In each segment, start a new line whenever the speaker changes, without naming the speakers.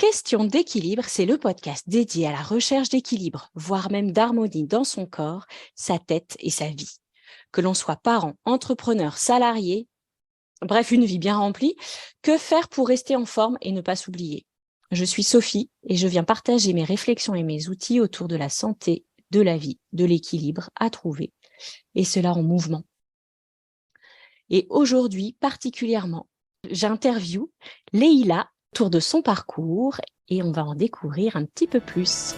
Question d'équilibre, c'est le podcast dédié à la recherche d'équilibre, voire même d'harmonie dans son corps, sa tête et sa vie. Que l'on soit parent, entrepreneur, salarié, bref, une vie bien remplie, que faire pour rester en forme et ne pas s'oublier? Je suis Sophie et je viens partager mes réflexions et mes outils autour de la santé, de la vie, de l'équilibre à trouver, et cela en mouvement. Et aujourd'hui, particulièrement, j'interviewe Leïla autour de son parcours et on va en découvrir un petit peu plus.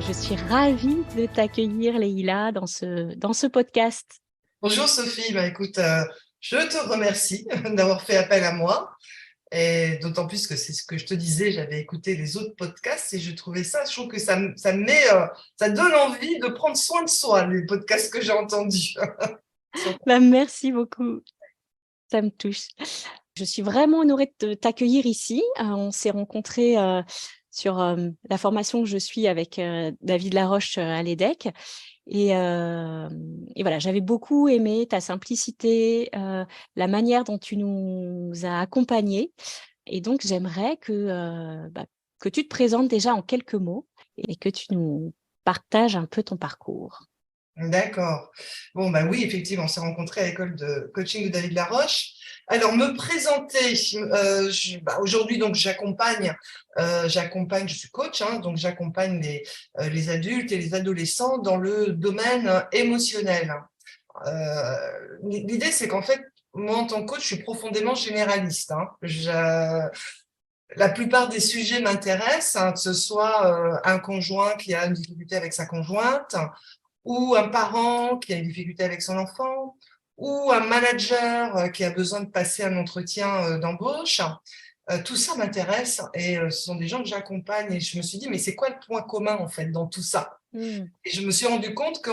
Je suis ravie de t'accueillir, Leïla, dans ce podcast.
Bonjour Sophie, écoute, je te remercie d'avoir fait appel à moi, et d'autant plus que c'est ce que je te disais, j'avais écouté les autres podcasts et je trouve que ça donne envie de prendre soin de soi, les podcasts que j'ai entendus.
Merci beaucoup, ça me touche. Je suis vraiment honorée de t'accueillir ici. On s'est rencontrés sur la formation que je suis avec David Laroche à l'EDEC. Et voilà, j'avais beaucoup aimé ta simplicité, la manière dont tu nous as accompagnés. Et donc, j'aimerais que tu te présentes déjà en quelques mots et que tu nous partages un peu ton parcours.
D'accord. Bon, oui, effectivement, on s'est rencontrés à l'école de coaching de David Laroche. Alors, me présenter, aujourd'hui, donc, j'accompagne, je suis coach, donc j'accompagne les adultes et les adolescents dans le domaine émotionnel. L'idée, c'est qu'en fait, moi, en tant que coach, je suis profondément généraliste. La plupart des sujets m'intéressent, que ce soit un conjoint qui a une difficulté avec sa conjointe, ou un parent qui a une difficulté avec son enfant, ou un manager qui a besoin de passer un entretien d'embauche. Tout ça m'intéresse et ce sont des gens que j'accompagne et je me suis dit, mais c'est quoi le point commun en fait dans tout ça? Et je me suis rendu compte que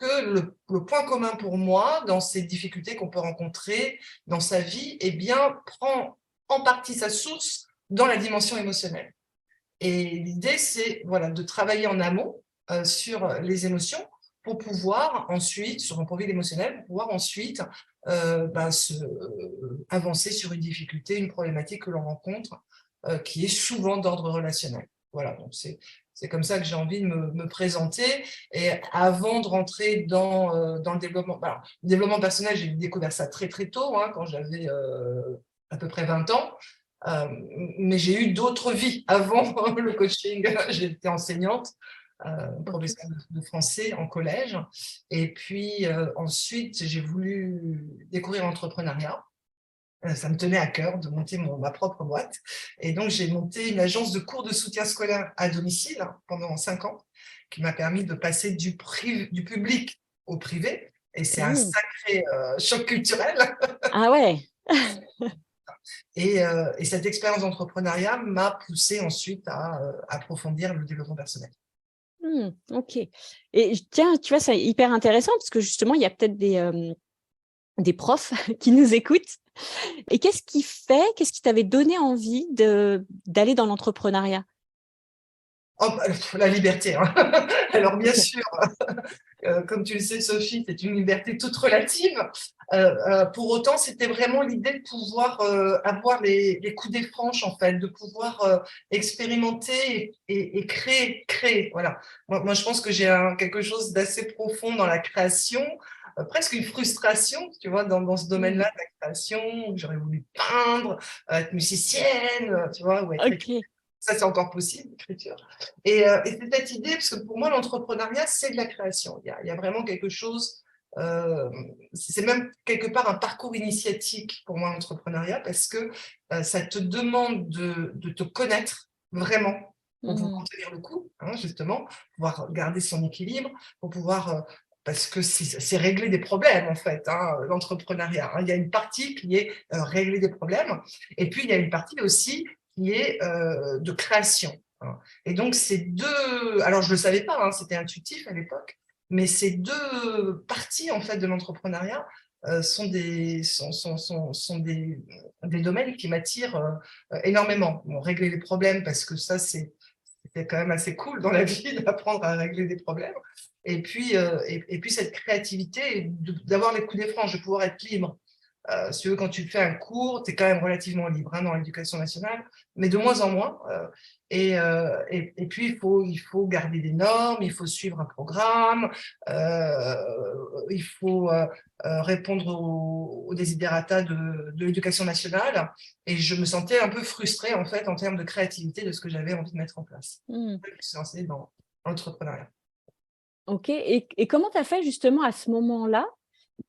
le point commun pour moi dans ces difficultés qu'on peut rencontrer dans sa vie, eh bien, prend en partie sa source dans la dimension émotionnelle. Et l'idée, c'est de travailler en amont sur les émotions pour pouvoir ensuite, sur un profil émotionnel, pour pouvoir ensuite avancer sur une difficulté, une problématique que l'on rencontre, qui est souvent d'ordre relationnel. Voilà, donc c'est comme ça que j'ai envie de me présenter. Et avant de rentrer dans le développement, le développement personnel, j'ai découvert ça très très tôt, quand j'avais à peu près 20 ans. Mais j'ai eu d'autres vies avant le coaching. J'étais enseignante, professeure de français en collège. Et puis ensuite, j'ai voulu découvrir l'entrepreneuriat. Ça me tenait à cœur de monter ma propre boîte. Et donc, j'ai monté une agence de cours de soutien scolaire à domicile pendant 5 ans, qui m'a permis de passer du public au privé. Et c'est un sacré choc culturel.
Ah ouais.
Et cette expérience d'entrepreneuriat m'a poussée ensuite à approfondir le développement personnel.
Ok. Et tiens, tu vois, c'est hyper intéressant parce que justement, il y a peut-être des profs qui nous écoutent. Et qu'est-ce qui t'avait donné envie d'aller dans l'entrepreneuriat?
La liberté. Alors bien sûr, comme tu le sais Sophie, c'est une liberté toute relative. Pour autant, c'était vraiment l'idée de pouvoir avoir les coudées franches en fait, de pouvoir expérimenter et créer. Voilà. Moi, je pense que j'ai quelque chose d'assez profond dans la création, presque une frustration, tu vois, dans ce domaine-là de la création. J'aurais voulu peindre, être musicienne, tu vois, ou être écrivain. Ça, c'est encore possible, l'écriture. Et c'est cette idée, parce que pour moi, l'entrepreneuriat, c'est de la création. Il y a vraiment quelque chose, c'est même quelque part un parcours initiatique pour moi, l'entrepreneuriat, parce que ça te demande de te connaître vraiment pour pouvoir tenir le coup, justement, pouvoir garder son équilibre, pour pouvoir... parce que c'est régler des problèmes, en fait, l'entrepreneuriat. Il y a une partie qui est régler des problèmes, et puis il y a une partie aussi qui est de création. Et donc, ces deux... Alors, je ne le savais pas, c'était intuitif à l'époque, mais ces deux parties, en fait, de l'entrepreneuriat sont des domaines qui m'attirent énormément. Bon, régler les problèmes, parce que ça, c'est c'était quand même assez cool dans la vie d'apprendre à régler des problèmes. Et puis cette créativité, d'avoir les coups des franges, de pouvoir être libre. Si tu veux, quand tu fais un cours, tu es quand même relativement libre dans l'éducation nationale, mais de moins en moins. Et puis, il faut garder des normes, il faut suivre un programme, il faut répondre aux desiderata de l'éducation nationale. Et je me sentais un peu frustrée, en fait, en termes de créativité de ce que j'avais envie de mettre en place. Je me suis lancée dans l'entrepreneuriat.
Ok, et comment tu as fait justement à ce moment-là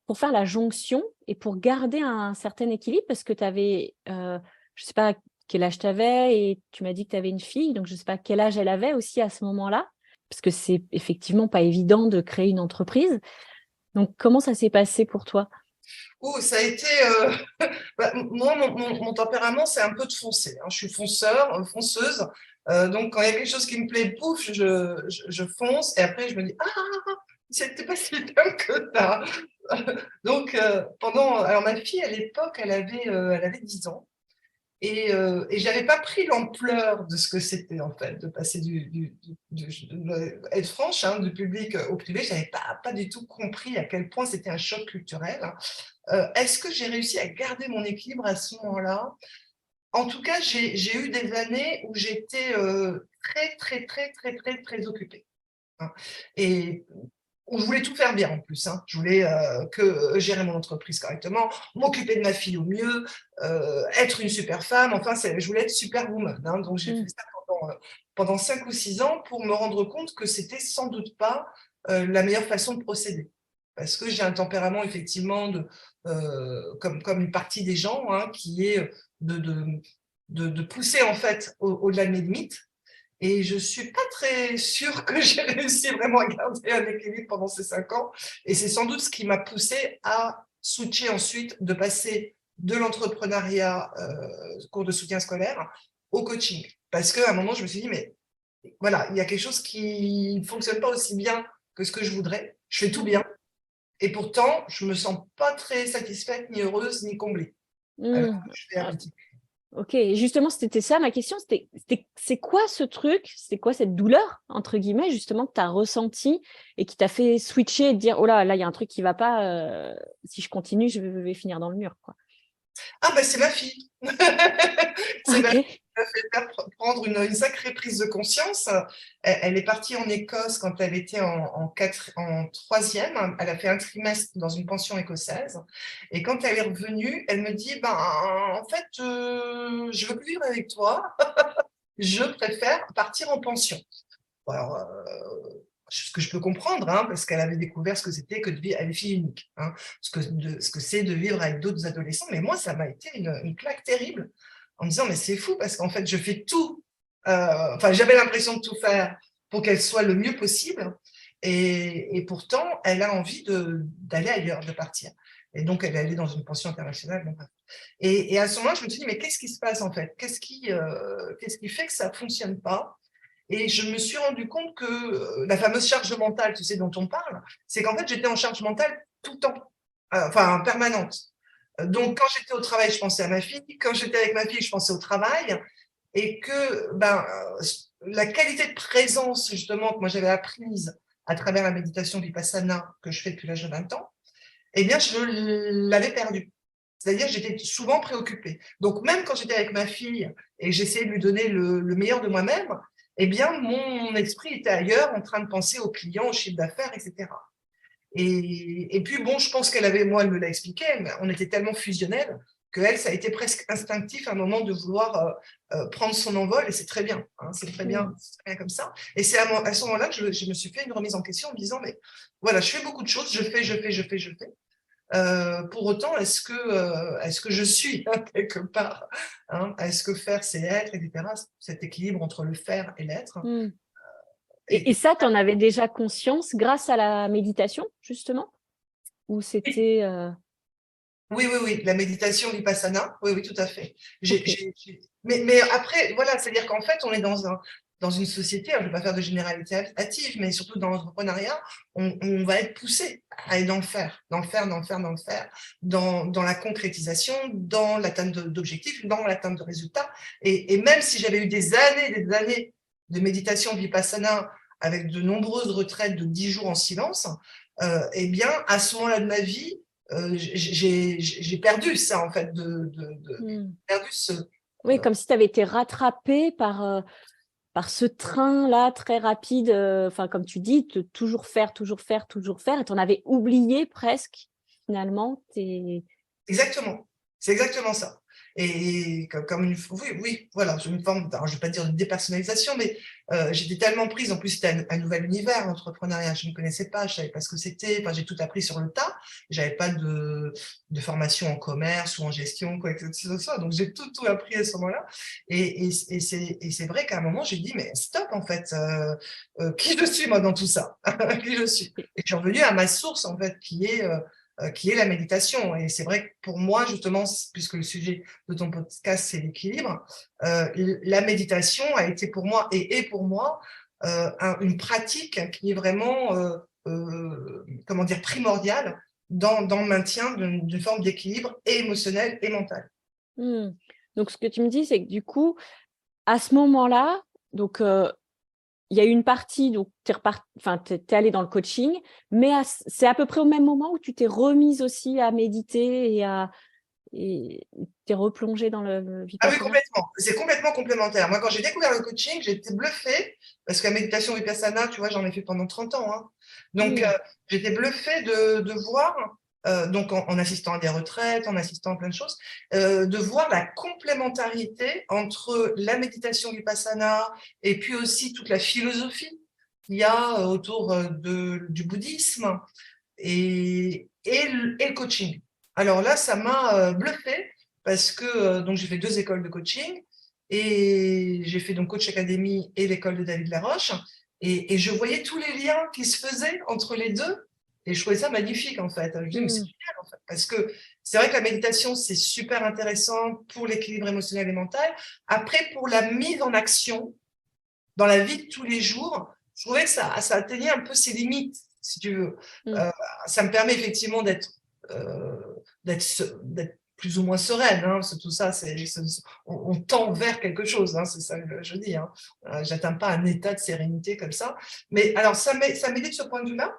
pour faire la jonction et pour garder un certain équilibre? Parce que tu avais, je ne sais pas quel âge tu avais, et tu m'as dit que tu avais une fille, donc je ne sais pas quel âge elle avait aussi à ce moment-là, parce que c'est effectivement pas évident de créer une entreprise. Donc, comment ça s'est passé pour toi?
Ça a été. Moi, mon tempérament, c'est un peu de foncer. Je suis fonceuse. Donc, quand il y a quelque chose qui me plaît, pouf, je fonce. Et après, je me dis, c'était pas si bien que ça. Donc, alors, ma fille, à l'époque, elle avait 10 ans. Et je n'avais pas pris l'ampleur de ce que c'était, en fait, de passer être franche, du public au privé. Je n'avais pas du tout compris à quel point c'était un choc culturel. Est-ce que j'ai réussi à garder mon équilibre à ce moment-là? En tout cas, j'ai eu des années où j'étais très, très, très, très, très, très occupée. Et où je voulais tout faire bien en plus. Je voulais gérer mon entreprise correctement, m'occuper de ma fille au mieux, être une super femme. Enfin, je voulais être superwoman. Donc, j'ai fait ça pendant 5 ou 6 ans pour me rendre compte que c'était sans doute pas la meilleure façon de procéder. Parce que j'ai un tempérament, effectivement, comme une partie des gens, qui est de pousser, en fait, au-delà de mes limites. Et je ne suis pas très sûre que j'ai réussi vraiment à garder un équilibre pendant ces 5 ans. Et c'est sans doute ce qui m'a poussée à switcher ensuite, de passer de l'entrepreneuriat, cours de soutien scolaire, au coaching. Parce qu'à un moment, je me suis dit, mais voilà, il y a quelque chose qui ne fonctionne pas aussi bien que ce que je voudrais. Je fais tout bien. Et pourtant, je ne me sens pas très satisfaite, ni heureuse, ni comblée. Alors, je fais un métier.
Ok, et justement, c'était ça ma question. C'est quoi ce truc? C'est quoi cette douleur, entre guillemets, justement, que tu as ressenti et qui t'a fait switcher et te dire, oh là, il y a un truc qui ne va pas. Si je continue, je vais finir dans le mur, quoi.
C'est ma fille. C'est ma fille
Ok.
qui m'a fait prendre une sacrée prise de conscience. Elle est partie en Écosse quand elle était en troisième. Elle a fait un trimestre dans une pension écossaise. Et quand elle est revenue, elle me dit, en fait, je veux plus vivre avec toi. Je préfère partir en pension. Alors, ce que je peux comprendre, parce qu'elle avait découvert ce que c'était que de vivre avec une fille unique, ce que c'est de vivre avec d'autres adolescents. Mais moi, ça m'a été une claque terrible en me disant, mais c'est fou parce qu'en fait, je fais tout. J'avais l'impression de tout faire pour qu'elle soit le mieux possible. Et pourtant, elle a envie d'aller ailleurs, de partir. Et donc, elle est allée dans une pension internationale. Et à ce moment-là, je me suis dit, mais qu'est-ce qui se passe en fait? Qu'est-ce qui fait que ça ne fonctionne pas? Et je me suis rendu compte que la fameuse charge mentale, tu sais, dont on parle, c'est qu'en fait, j'étais en charge mentale tout le temps, permanente. Donc, quand j'étais au travail, je pensais à ma fille. Quand j'étais avec ma fille, je pensais au travail. Et que la qualité de présence, justement, que moi j'avais apprise à travers la méditation Vipassana que je fais depuis l'âge de 20 ans, eh bien, je l'avais perdue. C'est-à-dire que j'étais souvent préoccupée. Donc, même quand j'étais avec ma fille et que j'essayais de lui donner le meilleur de moi-même, eh bien, mon esprit était ailleurs, en train de penser aux clients, au chiffre d'affaires, etc. Et puis, bon, je pense qu'elle avait, moi, elle me l'a expliqué, mais on était tellement fusionnels qu'elle, ça a été presque instinctif à un moment de vouloir prendre son envol, et c'est très bien, c'est très bien comme ça. Et c'est à ce moment-là que je me suis fait une remise en question en me disant, mais voilà, je fais beaucoup de choses, je fais. Pour autant, est-ce que je suis quelque part, est-ce que faire, c'est être, etc. Cet équilibre entre le faire et l'être.
Et ça, tu en avais déjà conscience grâce à la méditation, justement? Ou c'était…
Oui, la méditation vipassana, oui, tout à fait.
Okay.
Mais après, voilà, c'est-à-dire qu'en fait, on est dans une société, je ne vais pas faire de généralité hâtive, mais surtout dans l'entrepreneuriat, on va être poussé à aller dans le faire, dans la concrétisation, dans l'atteinte d'objectifs, dans l'atteinte de résultats. Et même si j'avais eu des années de méditation vipassana avec de nombreuses retraites de 10 jours en silence, eh bien, à ce moment-là de ma vie, j'ai perdu ça, en fait, perdu ce…
Oui, comme si tu avais été rattrapée par ce train-là très rapide, enfin, comme tu dis, de toujours faire, toujours faire, toujours faire, et tu en avais oublié presque, finalement.
Exactement, c'est exactement ça. Et comme une… Oui, voilà, une forme, alors je ne vais pas dire de dépersonnalisation, mais j'étais tellement prise, en plus c'était un nouvel univers, l'entrepreneuriat, je ne connaissais pas, je ne savais pas ce que c'était, enfin, j'ai tout appris sur le tas, je n'avais pas de formation en commerce ou en gestion, quoi que ce soit, donc j'ai tout appris à ce moment-là, et c'est vrai qu'à un moment j'ai dit, mais stop en fait, qui je suis moi dans tout ça, qui je suis, et je suis revenue à ma source en fait, qui est la méditation. Et c'est vrai que pour moi, justement, puisque le sujet de ton podcast, c'est l'équilibre, la méditation a été pour moi et est pour moi une pratique qui est vraiment, comment dire, primordiale dans le maintien d'une forme d'équilibre et émotionnel et mental.
Donc, ce que tu me dis, c'est que du coup, à ce moment-là, donc, il y a eu une partie, donc tu es allée dans le coaching, mais c'est à peu près au même moment où tu t'es remise aussi à méditer et t'es replongée dans le
Ah oui,
vipassana.
complètement. C'est complètement complémentaire. Moi, quand j'ai découvert le coaching, j'ai été bluffée, parce que la méditation vipassana, tu vois, j'en ai fait pendant 30 ans. Hein. Donc, j'étais bluffée de voir, donc en assistant à des retraites, en assistant à plein de choses, de voir la complémentarité entre la méditation vipassana et puis aussi toute la philosophie qu'il y a autour du bouddhisme et le coaching. Alors là, ça m'a bluffée parce que donc j'ai fait 2 écoles de coaching et j'ai fait donc Coach Academy et l'école de David Laroche et je voyais tous les liens qui se faisaient entre les deux et je trouvais ça magnifique en fait. Je me disais, mais c'est génial en fait, parce que c'est vrai que la méditation, c'est super intéressant pour l'équilibre émotionnel et mental. Après, pour la mise en action dans la vie de tous les jours, je trouvais que ça atteignait un peu ses limites, si tu veux. Ça me permet effectivement d'être plus ou moins sereine. Hein, tout ça, on tend vers quelque chose, hein, c'est ça que je dis. Hein. J'atteins pas un état de sérénité comme ça. Mais alors, ça m'aide de ce point de vue-là.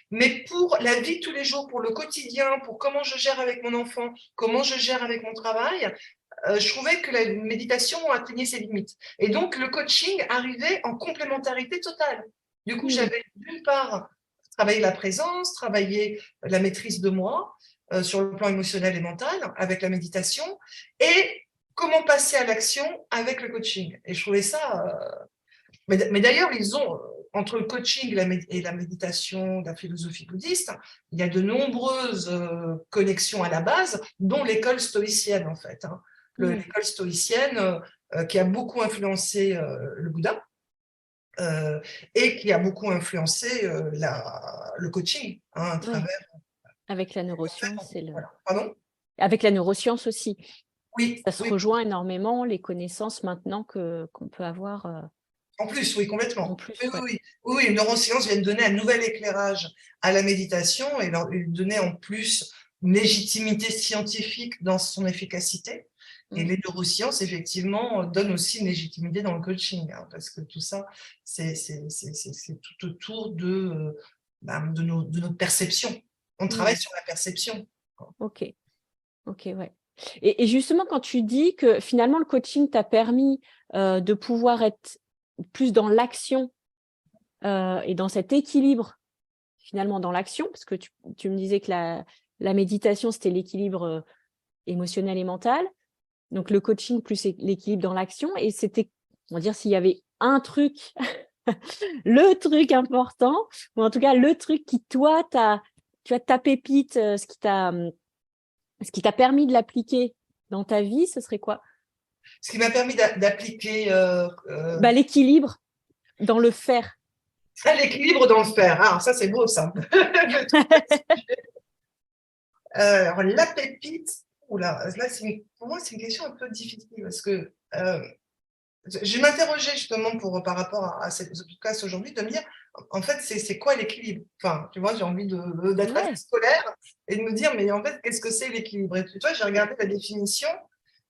Mais pour la vie de tous les jours, pour le quotidien, pour comment je gère avec mon enfant, comment je gère avec mon travail, je trouvais que la méditation atteignait ses limites. Et donc, le coaching arrivait en complémentarité totale. Du coup, j'avais d'une part travaillé la présence, travaillé la maîtrise de moi sur le plan émotionnel et mental avec la méditation et comment passer à l'action avec le coaching. Et je trouvais ça… Mais d'ailleurs, ils ont, entre le coaching et la méditation, la philosophie bouddhiste, il y a de nombreuses connexions à la base, dont l'école stoïcienne, en fait. Hein. L'école stoïcienne qui a beaucoup influencé le Bouddha et qui a beaucoup influencé le coaching hein, à travers…
Avec la neuroscience
Voilà. Pardon ?
Avec la neuroscience aussi.
Oui.
Ça se rejoint énormément, les connaissances maintenant qu'on peut avoir.
En plus, oui, complètement.
En plus,
oui, les neurosciences viennent donner un nouvel éclairage à la méditation et donner en plus une légitimité scientifique dans son efficacité. Et les neurosciences, effectivement, donnent aussi une légitimité dans le coaching, hein, parce que tout ça, c'est tout autour de notre perception. On travaille sur la perception.
Ok, ouais. Et justement, quand tu dis que finalement, le coaching t'a permis de pouvoir être plus dans l'action et dans cet équilibre, finalement, dans l'action, parce que tu me disais que la méditation, c'était l'équilibre émotionnel et mental. Donc, le coaching plus l'équilibre dans l'action. Et c'était, on va dire, s'il y avait un truc, le truc important, ou en tout cas, le truc qui, toi, ta pépite, ce qui t'a permis de l'appliquer dans ta vie, ce serait quoi?
Ce qui m'a permis d'appliquer…
L'équilibre dans le faire.
l'équilibre dans le faire. Ah, ça, c'est beau, ça. Alors, la pépite, là, pour moi, c'est une question un peu difficile parce que je m'interrogeais justement par rapport à cette podcast aujourd'hui, de me dire, en fait, c'est quoi l'équilibre? Enfin, tu vois, j'ai envie d'être assez scolaire et de me dire, mais en fait, qu'est-ce que c'est l'équilibre? Et tu vois, j'ai regardé la définition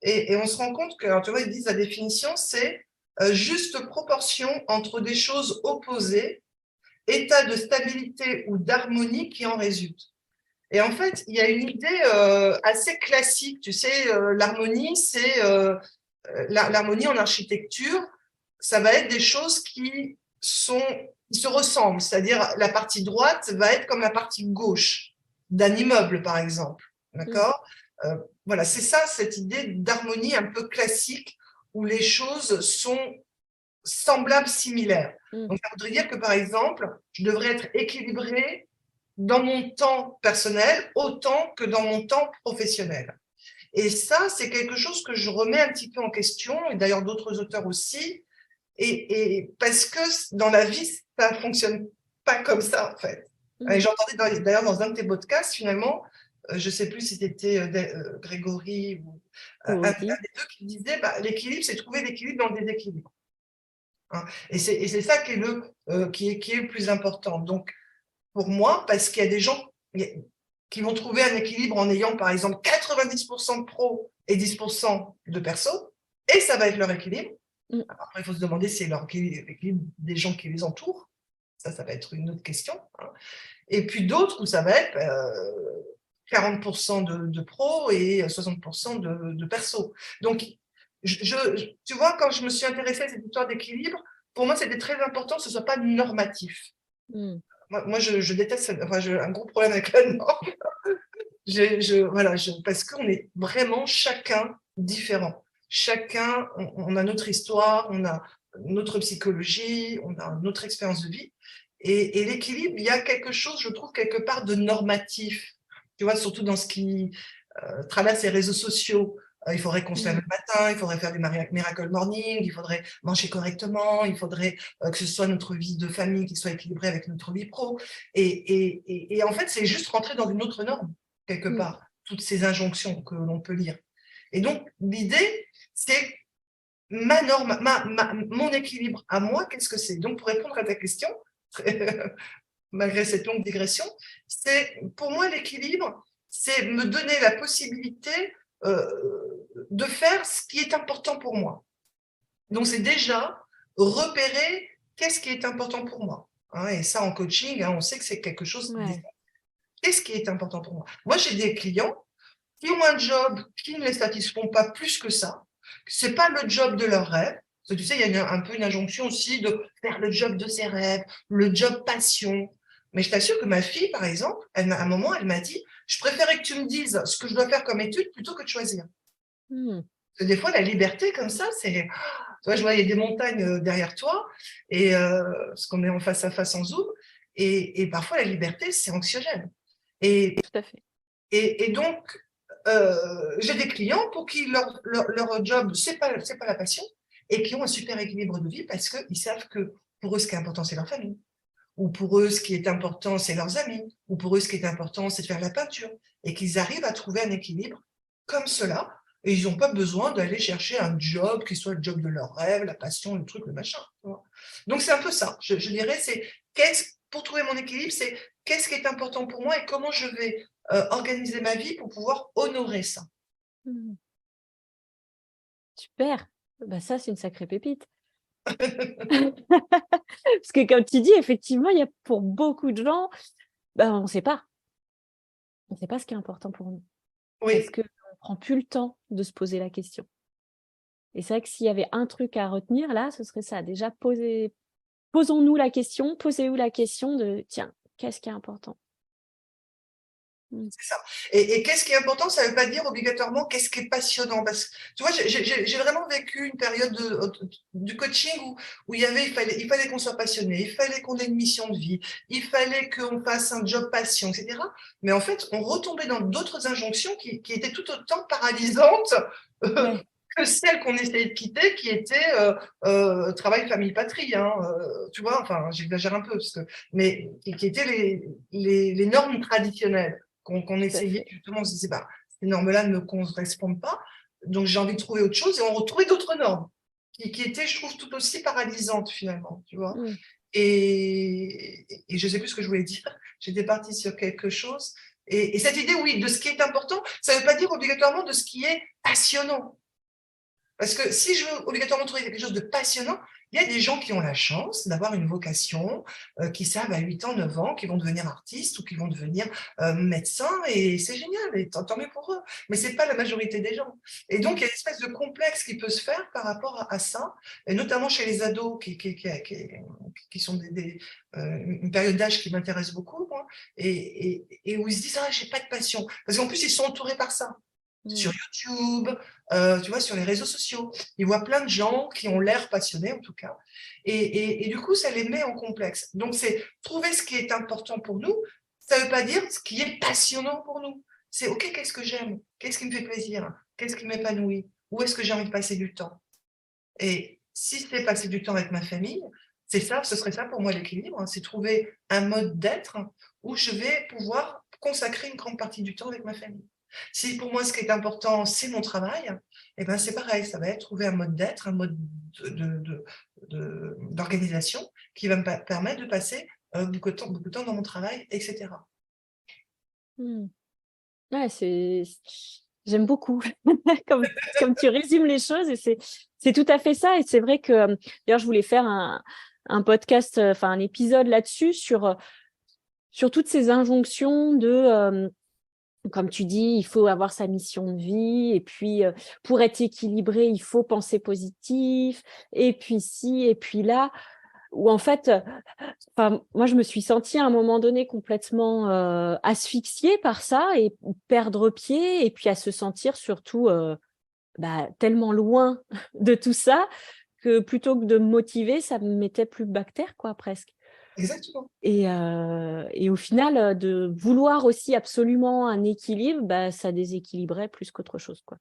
et on se rend compte que, alors, tu vois, ils disent la définition, c'est juste proportion entre des choses opposées, état de stabilité ou d'harmonie qui en résulte. Et en fait, il y a une idée assez classique, tu sais, l'harmonie, c'est l'harmonie en architecture, ça va être des choses qui se ressemblent, c'est-à-dire la partie droite va être comme la partie gauche d'un immeuble, par exemple. D'accord? Voilà, c'est ça, cette idée d'harmonie un peu classique où les choses sont semblables, similaires. Donc, ça voudrait dire que, par exemple, je devrais être équilibrée dans mon temps personnel autant que dans mon temps professionnel. Et ça, c'est quelque chose que je remets un petit peu en question, et d'ailleurs d'autres auteurs aussi, et parce que dans la vie, ça ne fonctionne pas comme ça, en fait. Et j'entendais d'ailleurs dans un de tes podcasts, finalement, je ne sais plus si c'était Grégory ou un des deux qui disait l'équilibre, c'est trouver l'équilibre dans le déséquilibre. Hein. Et c'est ça qui est le plus important. Donc, pour moi, parce qu'il y a des gens qui vont trouver un équilibre en ayant, par exemple, 90% de pro et 10% de perso, et ça va être leur équilibre. Après, il faut se demander si c'est l'équilibre des gens qui les entourent. Ça va être une autre question. Hein. Et puis d'autres où ça va être 40% de pro et 60% de perso. Donc, tu vois, quand je me suis intéressée à cette histoire d'équilibre, pour moi, c'était très important que ce ne soit pas normatif. Moi, je déteste, j'ai un gros problème avec la norme. Parce qu'on est vraiment chacun différent. Chacun, on a notre histoire, on a notre psychologie, on a notre expérience de vie. Et l'équilibre, il y a quelque chose, je trouve, quelque part de normatif. Tu vois, surtout dans ce qui traverse les réseaux sociaux. Il faudrait qu'on se lève le matin, il faudrait faire du miracle morning, il faudrait manger correctement, il faudrait que ce soit notre vie de famille qui soit équilibrée avec notre vie pro. Et en fait, c'est juste rentrer dans une autre norme, quelque part, toutes ces injonctions que l'on peut lire. Et donc, l'idée, c'est ma norme, mon équilibre à moi, qu'est-ce que c'est? Donc, pour répondre à ta question, malgré cette longue digression, c'est pour moi l'équilibre, c'est me donner la possibilité de faire ce qui est important pour moi. Donc, c'est déjà repérer qu'est-ce qui est important pour moi. Hein, et ça, en coaching, on sait que c'est quelque chose. Qu'est-ce qui est important pour moi? Moi, j'ai des clients qui ont un job qui ne les satisfont pas plus que ça. Ce n'est pas le job de leur rêve. Parce que, tu sais, il y a un peu une injonction aussi de faire le job de ses rêves, le job passion. Mais je t'assure que ma fille, par exemple, à un moment, elle m'a dit, je préférais que tu me dises ce que je dois faire comme étude plutôt que de choisir. Parce que des fois, la liberté comme ça, c'est… Tu vois, je vois, il y a des montagnes derrière toi, et, parce qu'on est en face à face en Zoom, et parfois, la liberté, c'est anxiogène.
Tout à fait.
Et donc, j'ai des clients pour qui leur job, c'est pas la passion, et qui ont un super équilibre de vie parce qu'ils savent que pour eux, ce qui est important, c'est leur famille. Ou pour eux, ce qui est important, c'est leurs amis. Ou pour eux, ce qui est important, c'est de faire de la peinture. Et qu'ils arrivent à trouver un équilibre comme cela. Et ils n'ont pas besoin d'aller chercher un job qui soit le job de leur rêve, la passion, le truc, le machin. Donc, c'est un peu ça. Je dirais, pour trouver mon équilibre, c'est qu'est-ce qui est important pour moi et comment je vais organiser ma vie pour pouvoir honorer ça.
Super. Ça, c'est une sacrée pépite. Parce que comme tu dis, effectivement, il y a pour beaucoup de gens, on ne sait pas. On ne sait pas ce qui est important pour nous.
Oui.
Parce qu'on ne prend plus le temps de se poser la question. Et c'est vrai que s'il y avait un truc à retenir, là, ce serait ça. Déjà, posons-nous la question, posez-vous la question de, tiens, qu'est-ce qui est important?
C'est ça. Et qu'est-ce qui est important, ça ne veut pas dire obligatoirement qu'est-ce qui est passionnant. Parce que, tu vois, j'ai vraiment vécu une période du coaching où il fallait qu'on soit passionné, il fallait qu'on ait une mission de vie, il fallait qu'on fasse un job passion, etc. Mais en fait, on retombait dans d'autres injonctions qui étaient tout autant paralysantes que celles qu'on essayait de quitter, qui étaient travail, famille, patrie. Hein, tu vois, enfin, j'exagère un peu, mais qui étaient les normes traditionnelles. Qu'on essayait, justement, on se disait, ces normes-là ne correspondent pas, donc j'ai envie de trouver autre chose, et on retrouvait d'autres normes, qui étaient, je trouve, tout aussi paralysantes, finalement, tu vois. Et je ne sais plus ce que je voulais dire, j'étais partie sur quelque chose, et cette idée, oui, de ce qui est important, ça ne veut pas dire obligatoirement de ce qui est passionnant. Parce que si je veux obligatoirement trouver quelque chose de passionnant, il y a des gens qui ont la chance d'avoir une vocation, qui savent à 8 ans, 9 ans, qui vont devenir artistes ou qui vont devenir médecins, et c'est génial, et tant mieux pour eux. Mais c'est pas la majorité des gens. Et donc, il y a une espèce de complexe qui peut se faire par rapport à ça, et notamment chez les ados qui sont une période d'âge qui m'intéresse beaucoup, moi, et où ils se disent, ah, j'ai pas de passion. Parce qu'en plus, ils sont entourés par ça. Sur YouTube, tu vois, sur les réseaux sociaux. Ils voient plein de gens qui ont l'air passionnés, en tout cas. Et du coup, ça les met en complexe. Donc, c'est trouver ce qui est important pour nous. Ça ne veut pas dire ce qui est passionnant pour nous. C'est, OK, qu'est-ce que j'aime? Qu'est-ce qui me fait plaisir? Qu'est-ce qui m'épanouit? Où est-ce que j'ai envie de passer du temps? Et si c'est passer du temps avec ma famille, c'est ça, ce serait ça pour moi l'équilibre, hein, c'est trouver un mode d'être où je vais pouvoir consacrer une grande partie du temps avec ma famille. Si pour moi ce qui est important c'est mon travail, eh ben c'est pareil, ça va être trouver un mode d'être, un mode d'organisation qui va me permettre de passer beaucoup de temps dans mon travail, etc.
Ouais, j'aime beaucoup comme tu résumes les choses, et c'est tout à fait ça. Et c'est vrai que d'ailleurs je voulais faire un podcast, enfin un épisode là-dessus sur toutes ces injonctions de comme tu dis, il faut avoir sa mission de vie, et puis pour être équilibré, il faut penser positif, et puis ci, et puis là, où en fait, moi je me suis sentie à un moment donné complètement asphyxiée par ça, et perdre pied, et puis à se sentir surtout tellement loin de tout ça, que plutôt que de me motiver, ça me mettait plus bactère, quoi, presque.
Exactement.
Et au final, de vouloir aussi absolument un équilibre, ça déséquilibrait plus qu'autre chose, quoi.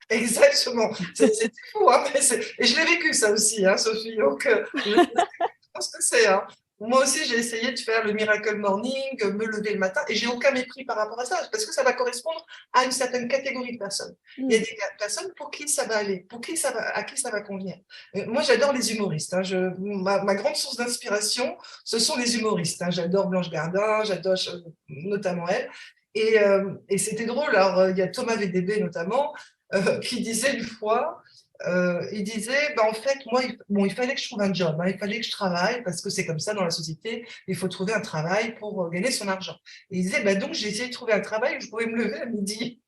Exactement. C'est fou, hein, et je l'ai vécu ça aussi, hein, Sophie. Donc, je pense que c'est. Hein. Moi aussi, j'ai essayé de faire le Miracle Morning, me lever le matin, et j'ai aucun mépris par rapport à ça, parce que ça va correspondre à une certaine catégorie de personnes. Il y a des personnes pour qui ça va aller, à qui ça va convenir. Moi, j'adore les humoristes. Hein. Ma grande source d'inspiration, ce sont les humoristes. Hein. J'adore Blanche Gardin, j'adore notamment elle. Et c'était drôle. Alors, il y a Thomas VDB notamment, qui disait une fois, il disait, en fait, moi, il fallait que je trouve un job, hein, il fallait que je travaille, parce que c'est comme ça dans la société, il faut trouver un travail pour gagner son argent. Et il disait, donc j'ai essayé de trouver un travail où je pouvais me lever à midi.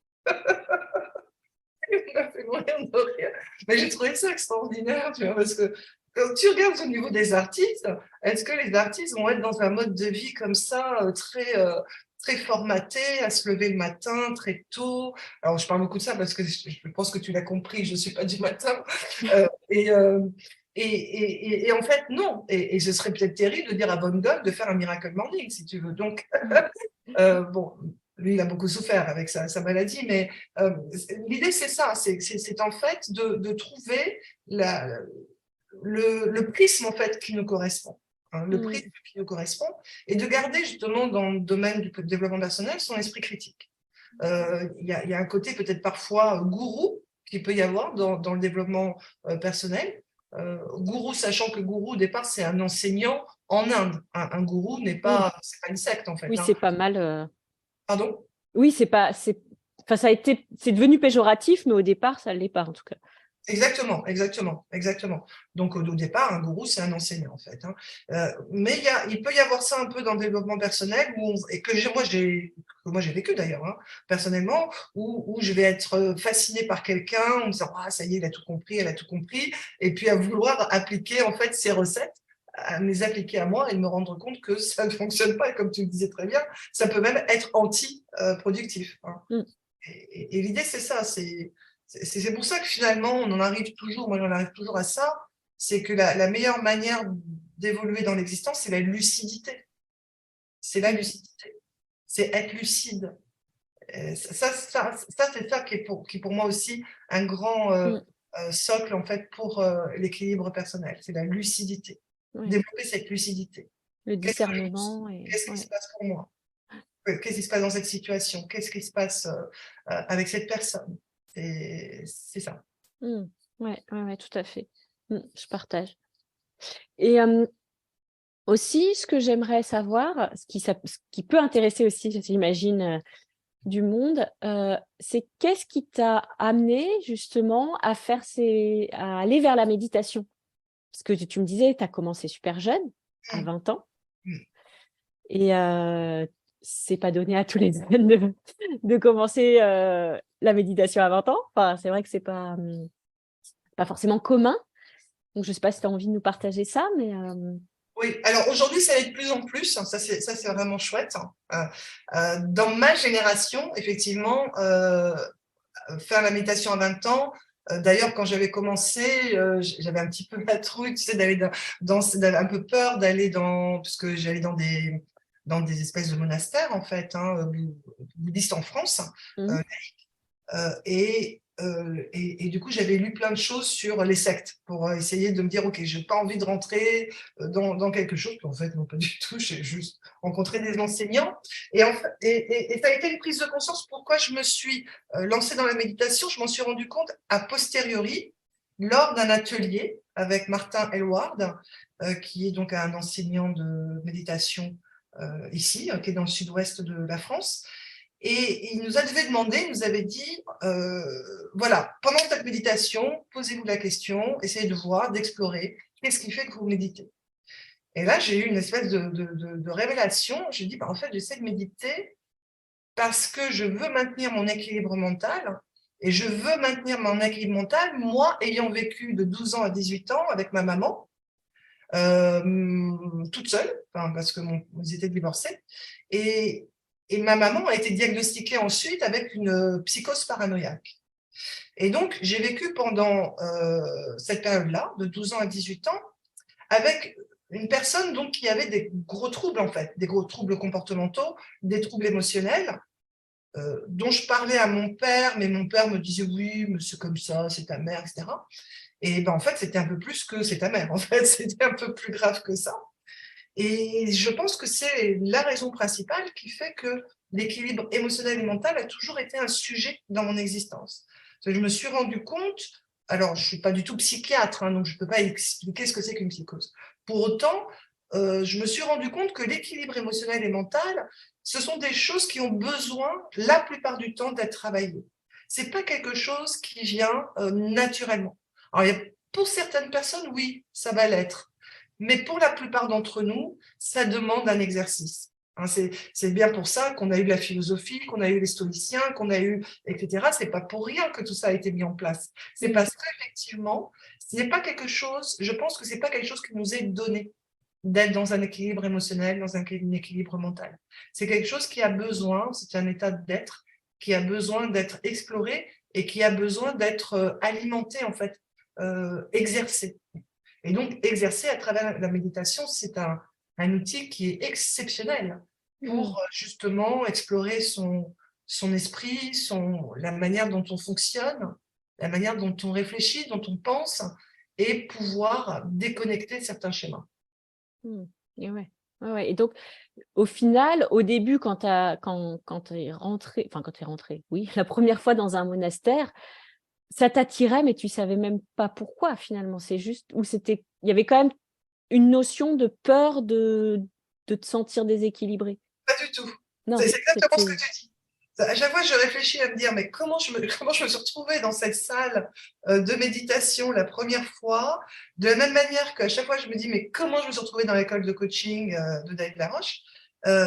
Il m'a fait mourir de rire. Mais j'ai trouvé ça extraordinaire, tu vois, parce que quand tu regardes au niveau des artistes, est-ce que les artistes vont être dans un mode de vie comme ça, très formaté, à se lever le matin très tôt? Alors, je parle beaucoup de ça parce que je pense que tu l'as compris, je ne suis pas du matin. Et en fait, non. Et ce serait peut-être terrible de dire à Von Gogh de faire un Miracle Morning, si tu veux. Donc, bon, lui, il a beaucoup souffert avec sa maladie, mais l'idée, c'est ça, c'est en fait de trouver le prisme en fait qui nous correspond, hein, le prisme qui nous correspond, et de garder justement dans le domaine du développement personnel son esprit critique. Il y a un côté peut-être parfois gourou qu'il peut y avoir dans le développement personnel. Gourou, sachant que gourou au départ c'est un enseignant en Inde. Un gourou c'est pas une secte en fait.
Oui,
Hein.
c'est pas mal.
Pardon?
Oui, enfin, c'est devenu péjoratif, mais au départ, ça ne l'est pas, en tout cas.
Exactement. Donc, au départ, un gourou, c'est un enseignant, en fait. Hein. Mais il peut y avoir ça un peu dans le développement personnel, et que moi j'ai vécu d'ailleurs, hein, personnellement, où je vais être fascinée par quelqu'un en me disant, ah, ça y est, il a tout compris, elle a tout compris, et puis à vouloir appliquer, en fait, ses recettes, à me les appliquer à moi et de me rendre compte que ça ne fonctionne pas, et comme tu le disais très bien, ça peut même être anti-productif. Hein. Et l'idée, c'est ça, c'est pour ça que finalement, moi j'en arrive toujours à ça, c'est que la meilleure manière d'évoluer dans l'existence, c'est la lucidité. C'est la lucidité. C'est être lucide. Ça c'est ça qui est pour moi aussi un grand socle en fait pour l'équilibre personnel. C'est la lucidité. Développer cette lucidité.
Le discernement.
Qu'est-ce qui se passe pour moi? Qu'est-ce qui se passe dans cette situation? Qu'est-ce qui se passe avec cette personne? C'est ça.
Oui, tout à fait. Je partage. Et aussi, ce que j'aimerais savoir, ce qui peut intéresser aussi, j'imagine, du monde, c'est qu'est-ce qui t'a amené justement à aller vers la méditation? Parce que tu me disais, tu as commencé super jeune, à
Mmh.
20 ans,
Mmh.
et c'est pas donné à tous les jeunes de commencer la méditation à 20 ans. Enfin, c'est vrai que c'est pas forcément commun. Donc, je sais pas si tu as envie de nous partager ça, mais
Oui, alors aujourd'hui, ça l'est de plus en plus, hein, ça c'est vraiment chouette, hein. Dans ma génération, effectivement, faire la méditation à 20 ans, d'ailleurs, quand j'avais commencé, j'avais un petit peu la trouille, tu sais, d'aller un peu peur d'aller parce que j'allais dans des espèces de monastères, en fait, hein, bouddhistes en France.
mmh
euh, et du coup, j'avais lu plein de choses sur les sectes pour essayer de me dire, OK, je n'ai pas envie de rentrer dans quelque chose. En fait, non, pas du tout. J'ai juste rencontré des enseignants. Et ça a été une prise de conscience. Pourquoi je me suis lancée dans la méditation? Je m'en suis rendu compte a posteriori, lors d'un atelier avec Martin Elward, qui est donc un enseignant de méditation ici, qui est dans le sud-ouest de la France. Et il nous avait demandé, il nous avait dit, voilà, pendant cette méditation, posez-vous la question, essayez de voir, d'explorer, qu'est-ce qui fait que vous méditez? Et là, j'ai eu une espèce de révélation. J'ai dit, bah, en fait, j'essaie de méditer parce que je veux maintenir mon équilibre mental. Et je veux maintenir mon équilibre mental, moi, ayant vécu de 12 ans à 18 ans avec ma maman, toute seule, enfin, parce que ils étaient divorcés. Et, et ma maman a été diagnostiquée ensuite avec une psychose paranoïaque. Et donc, j'ai vécu pendant cette période-là, de 12 ans à 18 ans, avec une personne donc, qui avait des gros troubles, en fait, des gros troubles comportementaux, des troubles émotionnels, dont je parlais à mon père, mais mon père me disait oui, mais c'est comme ça, c'est ta mère, etc. Et ben, en fait, c'était un peu plus que c'est ta mère, en fait, c'était un peu plus grave que ça. Et je pense que c'est la raison principale qui fait que l'équilibre émotionnel et mental a toujours été un sujet dans mon existence. Je me suis rendu compte, alors je ne suis pas du tout psychiatre, hein, donc je ne peux pas expliquer ce que c'est qu'une psychose. Pour autant, je me suis rendu compte que l'équilibre émotionnel et mental, ce sont des choses qui ont besoin, la plupart du temps, d'être travaillées. Ce n'est pas quelque chose qui vient naturellement. Alors, pour certaines personnes, oui, ça va l'être. Mais pour la plupart d'entre nous, ça demande un exercice. Hein, c'est bien pour ça qu'on a eu la philosophie, qu'on a eu les stoïciens, qu'on a eu, etc. C'est pas pour rien que tout ça a été mis en place. C'est
mmh.
parce qu'effectivement, ce n'est pas quelque chose, je pense que c'est pas quelque chose qui nous est donné d'être dans un équilibre émotionnel, dans un équilibre mental. C'est quelque chose qui a besoin, c'est un état d'être, qui a besoin d'être exploré et qui a besoin d'être alimenté, en fait, exercé. Et donc, exercer à travers la méditation, c'est un outil qui est exceptionnel
Mmh.
pour justement explorer son esprit, la manière dont on fonctionne, la manière dont on réfléchit, dont on pense, et pouvoir déconnecter certains schémas.
Mmh. Et ouais. Ouais, ouais, et donc au final, au début, quand tu es rentrée, enfin quand tu es rentrée, oui, la première fois dans un monastère, ça t'attirait, mais tu savais même pas pourquoi finalement? C'est juste ou il y avait quand même une notion de peur de te sentir déséquilibré?
Pas du tout. C'est
Non,
exactement ce que
c'était
tu dis. À chaque fois, je réfléchis à me dire, mais comment je me suis retrouvée dans cette salle de méditation la première fois, de la même manière qu'à chaque fois, je me dis, mais comment je me suis retrouvée dans l'école de coaching de David Laroche.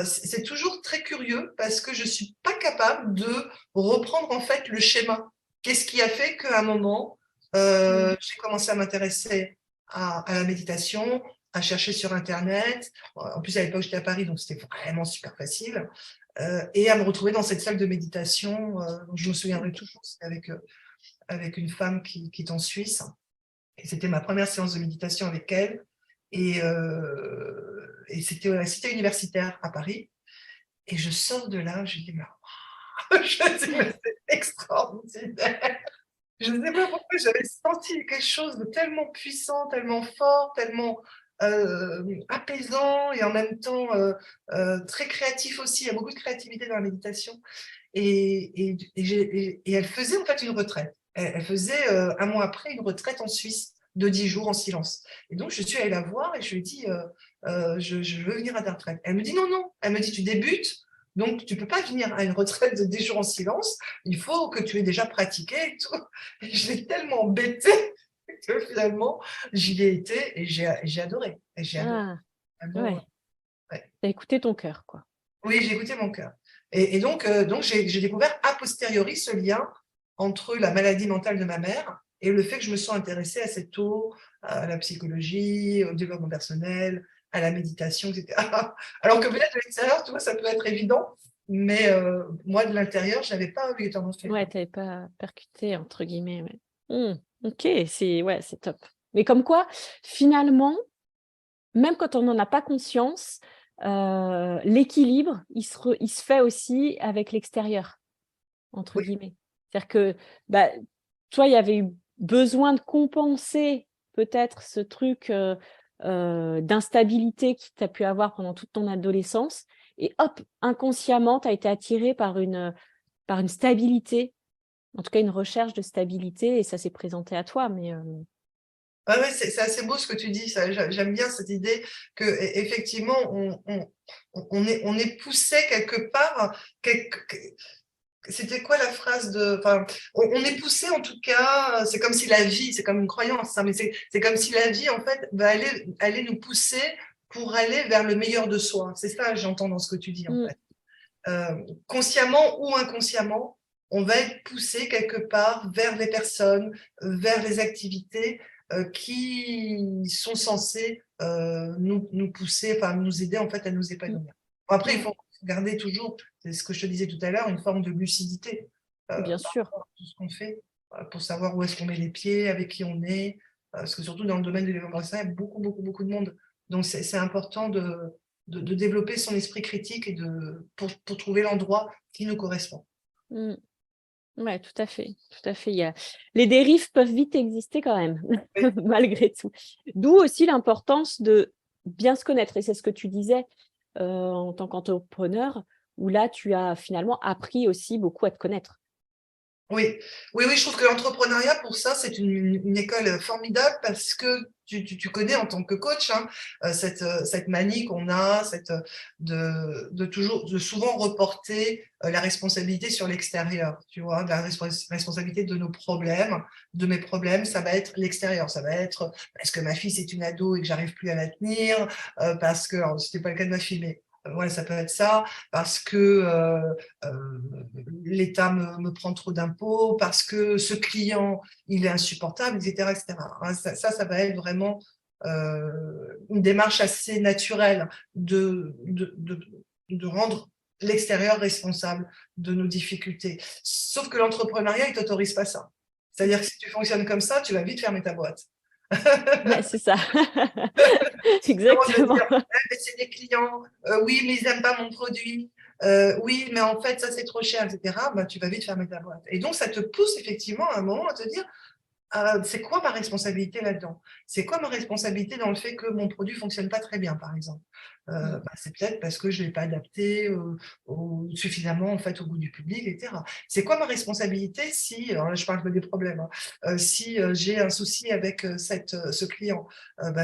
C'est toujours très curieux parce que je ne suis pas capable de reprendre en fait le schéma. Qu'est-ce qui a fait qu'à un moment,
mmh.
j'ai commencé à m'intéresser à la méditation, à chercher sur Internet. En plus, à l'époque, j'étais à Paris, donc c'était vraiment super facile. Et à me retrouver dans cette salle de méditation. Dont je me souviendrai
OK.
toujours, c'était avec une femme qui est en Suisse. Et c'était ma première séance de méditation avec elle. Et c'était à la cité universitaire à Paris. Et je sors de là, je dis, mais, je dis, mais c'est extraordinaire. Je ne sais pas pourquoi j'avais senti quelque chose de tellement puissant, tellement fort, tellement apaisant et en même temps très créatif aussi. Il y a beaucoup de créativité dans la méditation. Et elle faisait en fait une retraite. Elle faisait un mois après une retraite en Suisse de 10 jours en silence. Et donc, je suis allée la voir et je lui ai dit, je veux venir à ta retraite. Elle me dit non, non. Elle me dit, tu débutes, Donc, tu ne peux pas venir à une retraite de 10 jours en silence. Il faut que tu aies déjà pratiqué et tout. Et je l'ai tellement embêté que finalement, j'y ai été et j'ai adoré. Et j'ai adoré.
Ah,
Vraiment,
ouais.
ouais.
Tu as écouté ton cœur, quoi.
Oui, j'ai écouté mon cœur. Et donc j'ai découvert a posteriori ce lien entre la maladie mentale de ma mère et le fait que je me sois intéressée assez tôt à la psychologie, au développement personnel, à la méditation, etc. Alors que peut-être de l'extérieur, tu vois, ça peut être évident, mais moi, de l'intérieur, je n'avais pas obligatoirement fait.
Ouais, tu n'avais pas percuté, entre guillemets. Ouais. Ok, c'est top. Mais comme quoi, finalement, même quand on n'en a pas conscience, l'équilibre, il se fait aussi avec l'extérieur, entre
Oui,
guillemets. C'est-à-dire que bah, toi, il y avait eu besoin de compenser peut-être ce truc d'instabilité que tu as pu avoir pendant toute ton adolescence. Et hop, inconsciemment, tu as été attiré par une stabilité, en tout cas une recherche de stabilité, et ça s'est présenté à toi. Mais
ouais, c'est assez beau ce que tu dis. J'aime bien cette idée que effectivement on est poussé quelque part. C'était quoi la phrase de. Enfin, on est poussé en tout cas. C'est comme si la vie, c'est comme une croyance, hein, mais c'est comme si la vie en fait va aller nous pousser pour aller vers le meilleur de soi. C'est ça que j'entends dans ce que tu dis en fait. Consciemment ou inconsciemment, on va être poussé quelque part vers les personnes, vers les activités qui sont censées nous pousser, enfin nous aider en fait à nous épanouir. Après, il
ouais,
faut garder toujours, c'est ce que je te disais tout à l'heure, une forme de lucidité
bien
par
sûr.
rapport à tout ce qu'on fait, pour savoir où est-ce qu'on met les pieds, avec qui on est, parce que surtout dans le domaine de développement personnel, il y a beaucoup de monde. Donc c'est important de développer son esprit critique et pour trouver l'endroit qui nous correspond.
Mm. Ouais, tout à fait, tout à fait. Les dérives peuvent vite exister quand même,
Oui,
malgré tout. D'où aussi l'importance de bien se connaître. Et c'est ce que tu disais en tant qu'entrepreneur, où là, tu as finalement appris aussi beaucoup à te connaître.
oui, oui, je trouve que l'entrepreneuriat, pour ça, c'est une école formidable parce que tu connais en tant que coach hein, cette manie qu'on a, de souvent reporter la responsabilité sur l'extérieur, tu vois, la responsabilité de nos problèmes, de mes problèmes, ça va être l'extérieur, ça va être parce que ma fille c'est une ado et que j'arrive plus à la tenir, parce que, alors c'était pas le cas de ma fille, mais voilà, ça peut être ça, parce que l'État me prend trop d'impôts, parce que ce client, il est insupportable, etc. etc. Ça va être vraiment une démarche assez naturelle de rendre l'extérieur responsable de nos difficultés. Sauf que l'entrepreneuriat, il ne t'autorise pas ça. C'est-à-dire que si tu fonctionnes comme ça, tu vas vite fermer ta boîte.
Ouais, c'est ça.
Comment te
Exactement.
dire, mais c'est des clients, oui, mais ils n'aiment pas mon produit, oui, mais en fait, ça c'est trop cher, etc. Bah, tu vas vite fermer ta boîte. Et donc, ça te pousse effectivement à un moment à te dire, c'est quoi ma responsabilité là-dedans? C'est quoi ma responsabilité dans le fait que mon produit fonctionne pas très bien, par exemple?
Mm.
C'est peut-être parce que je l'ai pas adapté suffisamment en fait au goût du public, etc. C'est quoi ma responsabilité si, alors là je parle des problèmes, hein, si j'ai un souci avec ce client,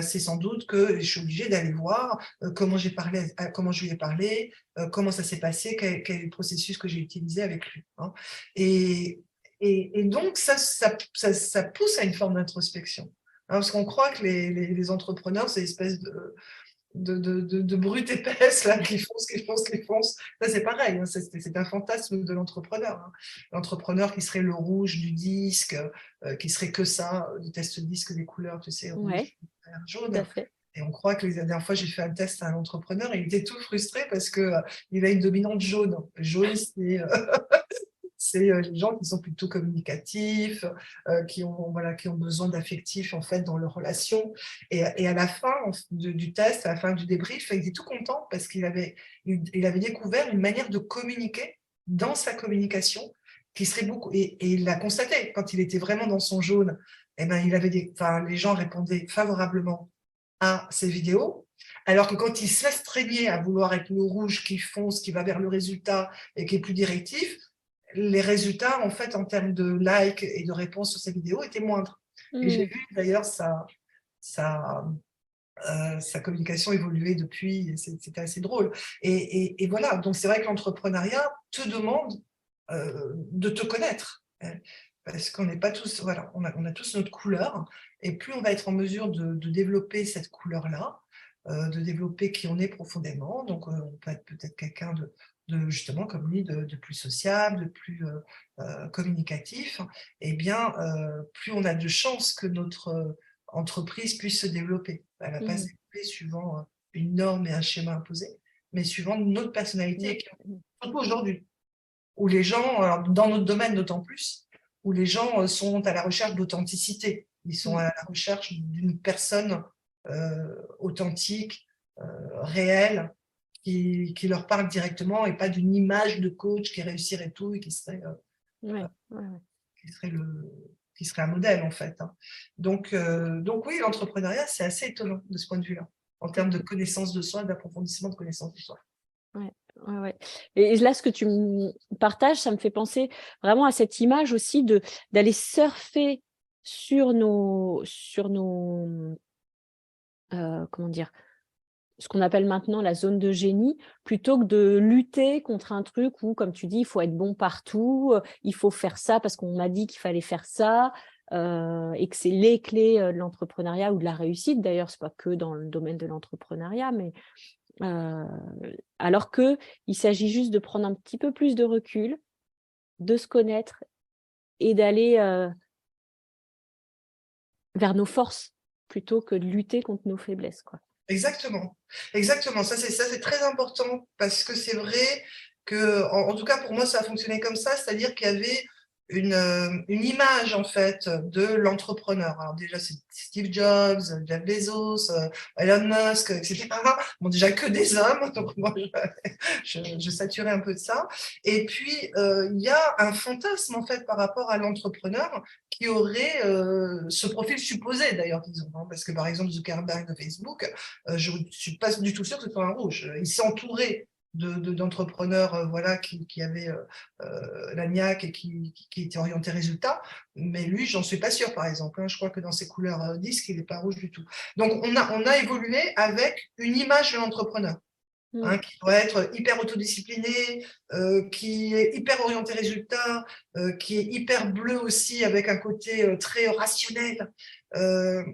c'est sans doute que je suis obligée d'aller voir comment j'ai parlé, comment je lui ai parlé, comment ça s'est passé, quel est le processus que j'ai utilisé avec lui. Hein. Et, et donc, ça pousse à une forme d'introspection. Hein, parce qu'on croit que les entrepreneurs, c'est une espèce de brutes épaisses là, qui foncent, qui foncent, qui foncent. Ça, c'est pareil, hein, c'est un fantasme de l'entrepreneur. Hein. L'entrepreneur qui serait le rouge du disque, qui serait que ça, du test disque des couleurs, tu sais,
Ouais,
rouge, vert,
tout à
jaune.
fait.
Et on croit que la dernière fois, j'ai fait un test à un entrepreneur et il était tout frustré parce que il a une dominante jaune. Jaune, c'est les gens qui sont plutôt communicatifs, qui ont besoin d'affectif en fait dans leurs relations. Et à la fin du test, à la fin du débrief, il était tout content parce qu'il avait découvert une manière de communiquer dans sa communication qui serait beaucoup. Et il l'a constaté quand il était vraiment dans son jaune. Eh ben, les gens répondaient favorablement à ses vidéos. Alors que quand il s'astreignait à vouloir être le rouge qui fonce, qui va vers le résultat et qui est plus directif, les résultats, en fait, en termes de likes et de réponses sur ces vidéos étaient moindres. Et j'ai
Mm.
vu d'ailleurs sa, sa communication évoluait depuis, c'était assez drôle. Et voilà, donc c'est vrai que l'entrepreneuriat te demande de te connaître. Parce qu'on n'est pas tous, voilà, on a tous notre couleur, et plus on va être en mesure de développer cette couleur-là, de développer qui on est profondément. Donc, on peut être peut-être quelqu'un justement, comme lui, de plus sociable, de plus communicatif. Et bien, plus on a de chances que notre entreprise puisse se développer. Elle ne va pas se développer suivant une norme et un schéma imposé, mais suivant notre personnalité, surtout aujourd'hui, où les gens, alors dans notre domaine d'autant plus, où les gens sont à la recherche d'authenticité. Ils sont à la recherche d'une personne authentique, réelle, qui leur parle directement, et pas d'une image de coach qui réussirait tout et qui serait qui serait un modèle, en fait. Hein. Donc oui, l'entrepreneuriat, c'est assez étonnant de ce point de vue-là, en termes de connaissance de soi, d'approfondissement de connaissance de soi.
Ouais. Et là, ce que tu me partages, ça me fait penser vraiment à cette image aussi d'aller surfer sur nos comment dire, ce qu'on appelle maintenant la zone de génie, plutôt que de lutter contre un truc où, comme tu dis, il faut être bon partout, il faut faire ça parce qu'on m'a dit qu'il fallait faire ça, et que c'est les clés de l'entrepreneuriat ou de la réussite. D'ailleurs, c'est pas que dans le domaine de l'entrepreneuriat, mais alors qu'il s'agit juste de prendre un petit peu plus de recul, de se connaître et d'aller vers nos forces plutôt que de lutter contre nos faiblesses, quoi.
Exactement, exactement. Ça, c'est très important, parce que c'est vrai que, en tout cas pour moi, ça a fonctionné comme ça, c'est-à-dire qu'il y avait une image, en fait, de l'entrepreneur. Alors déjà, c'est Steve Jobs, Jeff Bezos, Elon Musk, etc. Bon, déjà que des hommes, donc moi, je saturais un peu de ça. Et puis, il y a un fantasme, en fait, par rapport à l'entrepreneur qui aurait ce profil supposé, d'ailleurs, disons. Hein, parce que, par exemple, Zuckerberg de Facebook, je ne suis pas du tout sûre que ce soit un rouge. Il s'est entouré d'entrepreneurs voilà, qui avaient la niaque et qui étaient orientés résultats, mais lui, j'en suis pas sûre, par exemple. Hein. Je crois que dans ses couleurs disques, il n'est pas rouge du tout. Donc, on a évolué avec une image de l'entrepreneur. Hein, qui doit être hyper autodiscipliné, qui est hyper orienté résultat, qui est hyper bleu aussi, avec un côté très rationnel.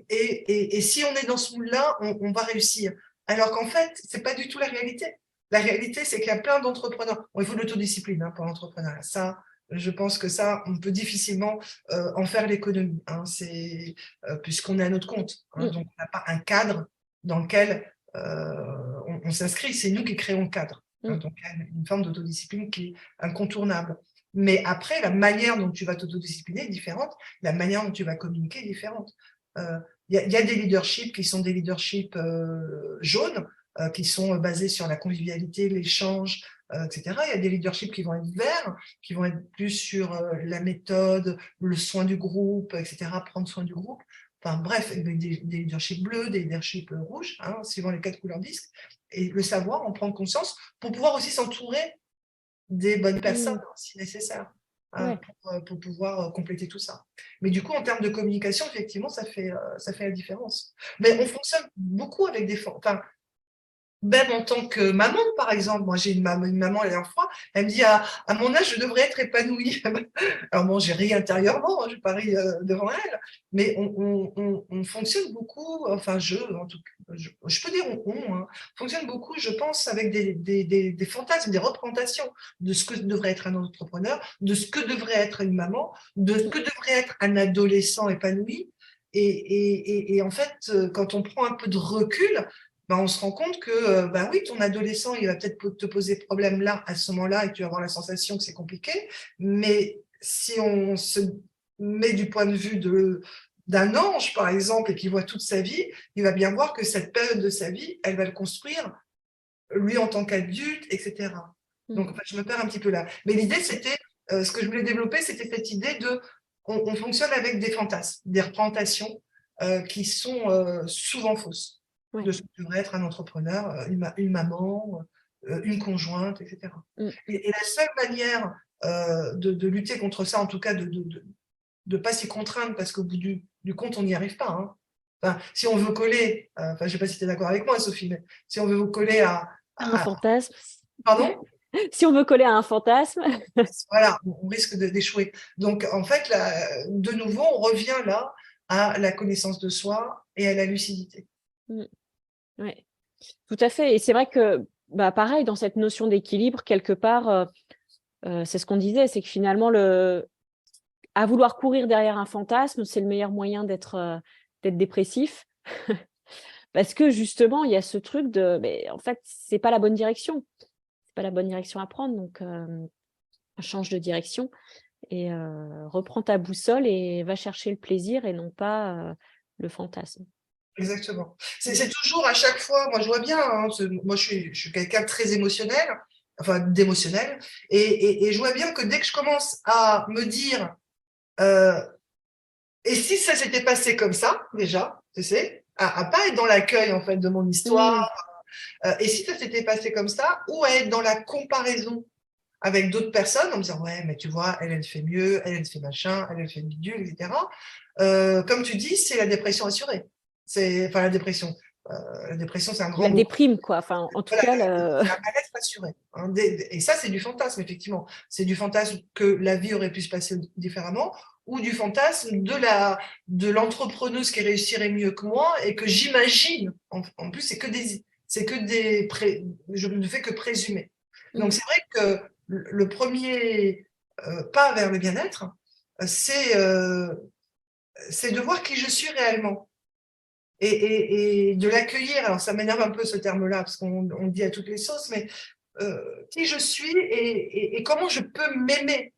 Et si on est dans ce moule-là, on va réussir. Alors qu'en fait, c'est pas du tout la réalité. La réalité, c'est qu'il y a plein d'entrepreneurs. Bon, il faut de l'autodiscipline hein, pour l'entrepreneuriat. Ça, je pense que ça, on peut difficilement en faire l'économie. Hein, puisqu'on est à notre compte. Hein, donc, on n'a pas un cadre dans lequel on s'inscrit, c'est nous qui créons le cadre. Hein, donc, il y a une forme d'autodiscipline qui est incontournable. Mais après, la manière dont tu vas t'autodiscipliner est différente, la manière dont tu vas communiquer est différente. Il y a des leaderships qui sont des leaderships jaunes, qui sont basés sur la convivialité, l'échange, etc. Il y a des leaderships qui vont être verts, qui vont être plus sur la méthode, le soin du groupe, etc., prendre soin du groupe. Enfin bref, des leaderships bleus, des leaderships rouges, hein, suivant les 4 couleurs disques, et le savoir, en prendre conscience, pour pouvoir aussi s'entourer des bonnes personnes, si nécessaire, hein, pour pouvoir compléter tout ça. Mais du coup, en termes de communication, effectivement, ça fait la différence. Mais on fonctionne beaucoup avec des... Enfin, même en tant que maman, par exemple, moi j'ai une maman la dernière fois, elle me dit à mon âge, je devrais être épanouie. Alors bon, j'ai ri intérieurement, hein, je parie devant elle, mais on fonctionne beaucoup, enfin en tout cas, je peux dire on fonctionne beaucoup, je pense, avec des fantasmes, des représentations de ce que devrait être un entrepreneur, de ce que devrait être une maman, de ce que devrait être un adolescent épanoui. Et en fait, quand on prend un peu de recul, ben, on se rend compte que ben oui, ton adolescent, il va peut-être te poser problème là, à ce moment-là, et tu vas avoir la sensation que c'est compliqué. Mais si on se met du point de vue d'un ange, par exemple, et qu'il voit toute sa vie, il va bien voir que cette période de sa vie, elle va le construire, lui en tant qu'adulte, etc. Donc, en fait, je me perds un petit peu là. Mais l'idée, c'était, ce que je voulais développer, c'était cette idée on fonctionne avec des fantasmes, des représentations qui sont souvent fausses de ce que devrait être un entrepreneur, une maman, une conjointe, etc. Et la seule manière de lutter contre ça, en tout cas de ne pas s'y contraindre, parce qu'au bout du compte, on n'y arrive pas. Hein. Enfin, si on veut coller, je ne sais pas si tu es d'accord avec moi, Sophie, mais si on veut vous coller
Un fantasme.
Pardon?
Si on veut coller à un fantasme.
Voilà, on risque d'échouer. Donc, en fait, là, de nouveau, on revient là à la connaissance de soi et à la lucidité.
Oui, tout à fait. Et c'est vrai que, pareil, dans cette notion d'équilibre, quelque part, c'est ce qu'on disait, c'est que finalement, à vouloir courir derrière un fantasme, c'est le meilleur moyen d'être dépressif. Parce que justement, il y a ce truc mais en fait, c'est pas la bonne direction. C'est pas la bonne direction à prendre. Donc, change de direction et reprends ta boussole et va chercher le plaisir et non pas le fantasme.
Exactement. C'est toujours à chaque fois, moi je vois bien, hein, moi je suis quelqu'un de très émotionnel, enfin d'émotionnel, et je vois bien que dès que je commence à me dire, et si ça s'était passé comme ça, déjà, tu sais, à pas être dans l'accueil en fait de mon histoire, et si ça s'était passé comme ça, ou à être dans la comparaison avec d'autres personnes en me disant, ouais, mais tu vois, elle fait mieux, elle fait machin, elle fait bidule, etc. Comme tu dis, c'est la dépression assurée. Enfin, la dépression. La dépression, c'est un grand
La
mot.
déprime, quoi. Enfin, en tout
Voilà,
cas,
c'est un mal-être assuré. Hein. Et ça, c'est du fantasme, effectivement. C'est du fantasme que la vie aurait pu se passer différemment, ou du fantasme de l'entrepreneuse qui réussirait mieux que moi et que j'imagine. En plus, je ne fais que présumer. Donc, c'est vrai que le premier pas vers le bien-être, c'est de voir qui je suis réellement et de l'accueillir. Alors, ça m'énerve un peu ce terme-là, parce qu'on on le dit à toutes les sauces, mais qui je suis et comment je peux m'aimer.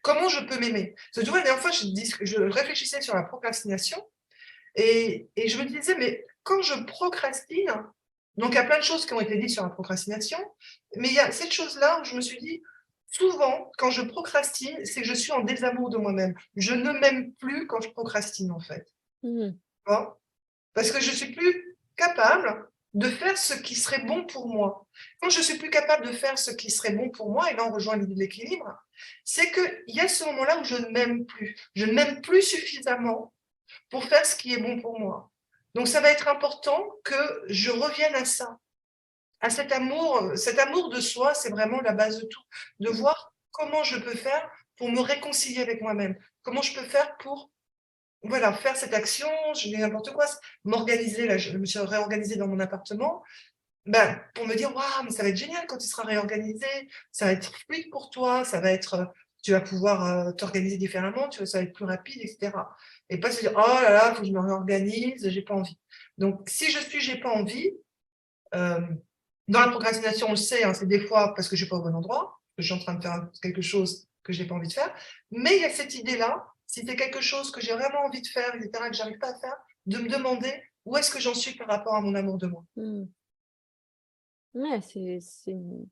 Comment je peux m'aimer. Parce que tu vois, la dernière fois, je réfléchissais sur la procrastination et je me disais, mais quand je procrastine, donc il y a plein de choses qui ont été dites sur la procrastination, mais il y a cette chose-là où je me suis dit, souvent, quand je procrastine, c'est que je suis en désamour de moi-même. Je ne m'aime plus quand je procrastine, en fait.
mmh.
Tu vois. Parce que je suis plus capable de faire ce qui serait bon pour moi. Quand je suis plus capable de faire ce qui serait bon pour moi, et là on rejoint l'idée de l'équilibre, c'est qu'il y a ce moment-là où je ne m'aime plus. Je ne m'aime plus suffisamment pour faire ce qui est bon pour moi. Donc ça va être important que je revienne à ça, à cet amour de soi, c'est vraiment la base de tout, de voir comment je peux faire pour me réconcilier avec moi-même, comment je peux faire pour voilà, faire cette action, je dis n'importe quoi, m'organiser, là, je me suis réorganisée dans mon appartement, ben, pour me dire, waouh, mais ça va être génial quand tu seras réorganisé, ça va être fluide pour toi, tu vas pouvoir t'organiser différemment, ça va être plus rapide, etc. Et pas se dire, oh là là, il faut que je me réorganise, j'ai pas envie. Donc, si j'ai pas envie, euh, dans la procrastination, on le sait, hein, c'est des fois parce que je suis pas au bon endroit, que je suis en train de faire quelque chose que je n'ai pas envie de faire. Mais il y a cette idée-là, si c'est quelque chose que j'ai vraiment envie de faire, etc., que j'arrive pas à faire, de me demander où est-ce que j'en suis par rapport à mon amour de moi.
Ouais,